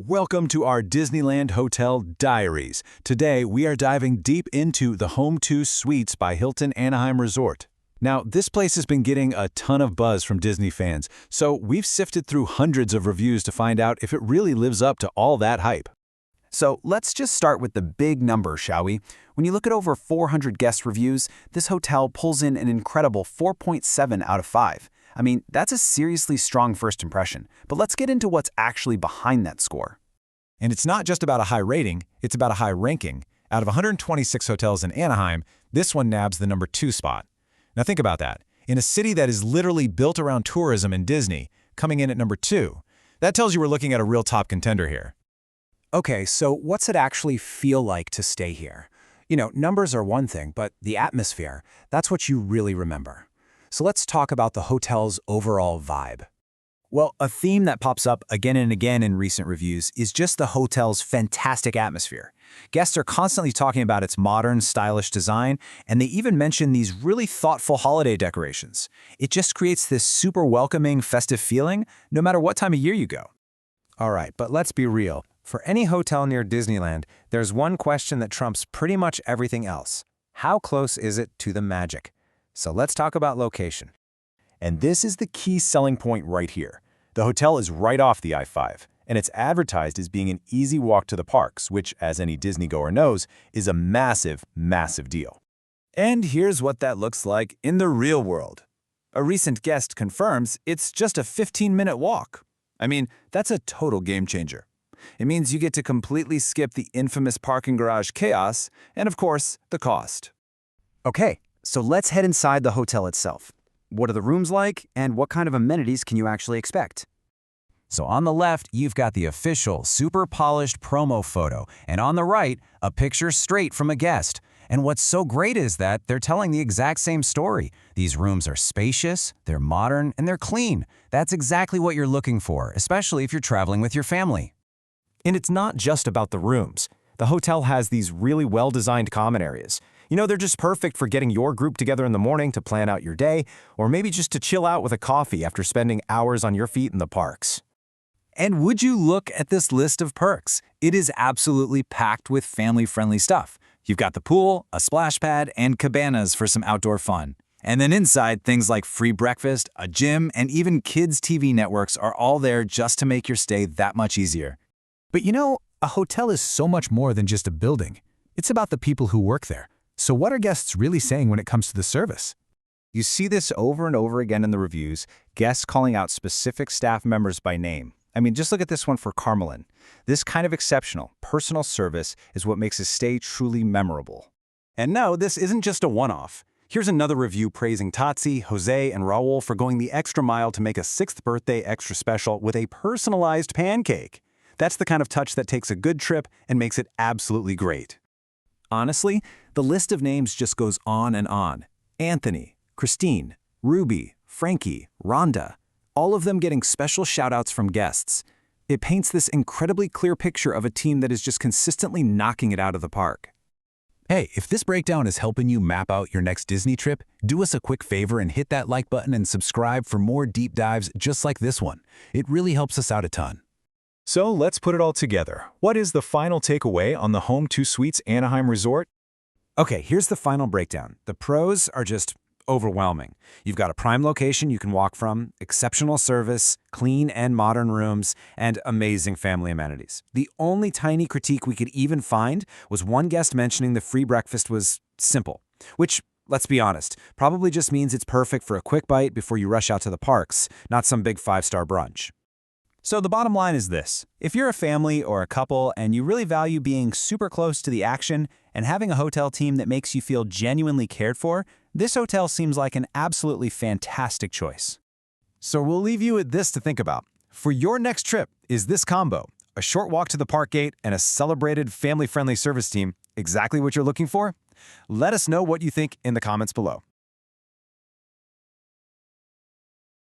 Welcome to our Disneyland Hotel Diaries. Today, we are diving deep into the Home2 Suites by Hilton Anaheim Resort. Now, this place has been getting a ton of buzz from Disney fans, so we've sifted through hundreds of reviews to find out if it really lives up to all that hype. So let's just start with the big number, shall we? When you look at over 400 guest reviews, this hotel pulls in an incredible 4.7 out of 5. I mean, that's a seriously strong first impression, but let's get into what's actually behind that score. And it's not just about a high rating, it's about a high ranking. Out of 126 hotels in Anaheim, this one nabs the number 2 spot. Now think about that. In a city that is literally built around tourism and Disney, coming in at number 2, that tells you we're looking at a real top contender here. Okay, so what's it actually feel like to stay here? You know, numbers are one thing, but the atmosphere, that's what you really remember. So let's talk about the hotel's overall vibe. Well, a theme that pops up again and again in recent reviews is just the hotel's fantastic atmosphere. Guests are constantly talking about its modern, stylish design, and they even mention these really thoughtful holiday decorations. It just creates this super welcoming, festive feeling, no matter what time of year you go. All right, but let's be real. For any hotel near Disneyland, there's one question that trumps pretty much everything else. How close is it to the magic? So let's talk about location. And this is the key selling point right here. The hotel is right off the I-5, and it's advertised as being an easy walk to the parks, which, as any Disney-goer knows, is a massive, massive deal. And here's what that looks like in the real world. A recent guest confirms it's just a 15-minute walk. I mean, that's a total game changer. It means you get to completely skip the infamous parking garage chaos and, of course, the cost. Okay, so let's head inside the hotel itself. What are the rooms like, and what kind of amenities can you actually expect? So on the left, you've got the official, super polished promo photo, and on the right, a picture straight from a guest. And what's so great is that they're telling the exact same story. These rooms are spacious, they're modern, and they're clean. That's exactly what you're looking for, especially if you're traveling with your family. And it's not just about the rooms. The hotel has these really well-designed common areas. You know, they're just perfect for getting your group together in the morning to plan out your day, or maybe just to chill out with a coffee after spending hours on your feet in the parks. And would you look at this list of perks? It is absolutely packed with family-friendly stuff. You've got the pool, a splash pad, and cabanas for some outdoor fun. And then inside, things like free breakfast, a gym, and even kids' TV networks are all there just to make your stay that much easier. But you know, a hotel is so much more than just a building. It's about the people who work there. So what are guests really saying when it comes to the service? You see this over and over again in the reviews, guests calling out specific staff members by name. I mean, just look at this one for Carmelin. This kind of exceptional, personal service is what makes a stay truly memorable. And no, this isn't just a one-off. Here's another review praising Tatsi, Jose, and Raul for going the extra mile to make a 6th birthday extra special with a personalized pancake. That's the kind of touch that takes a good trip and makes it absolutely great. Honestly, the list of names just goes on and on. Anthony, Christine, Ruby, Frankie, Rhonda, all of them getting special shout-outs from guests. It paints this incredibly clear picture of a team that is just consistently knocking it out of the park. Hey, if this breakdown is helping you map out your next Disney trip, do us a quick favor and hit that like button and subscribe for more deep dives just like this one. It really helps us out a ton. So let's put it all together. What is the final takeaway on the Home2 Suites Anaheim Resort? Okay, here's the final breakdown. The pros are just overwhelming. You've got a prime location you can walk from, exceptional service, clean and modern rooms, and amazing family amenities. The only tiny critique we could even find was one guest mentioning the free breakfast was simple, which, let's be honest, probably just means it's perfect for a quick bite before you rush out to the parks, not some big 5-star brunch. So the bottom line is this. If you're a family or a couple and you really value being super close to the action and having a hotel team that makes you feel genuinely cared for, this hotel seems like an absolutely fantastic choice. So we'll leave you with this to think about. For your next trip, is this combo, a short walk to the park gate and a celebrated family-friendly service team, exactly what you're looking for? Let us know what you think in the comments below.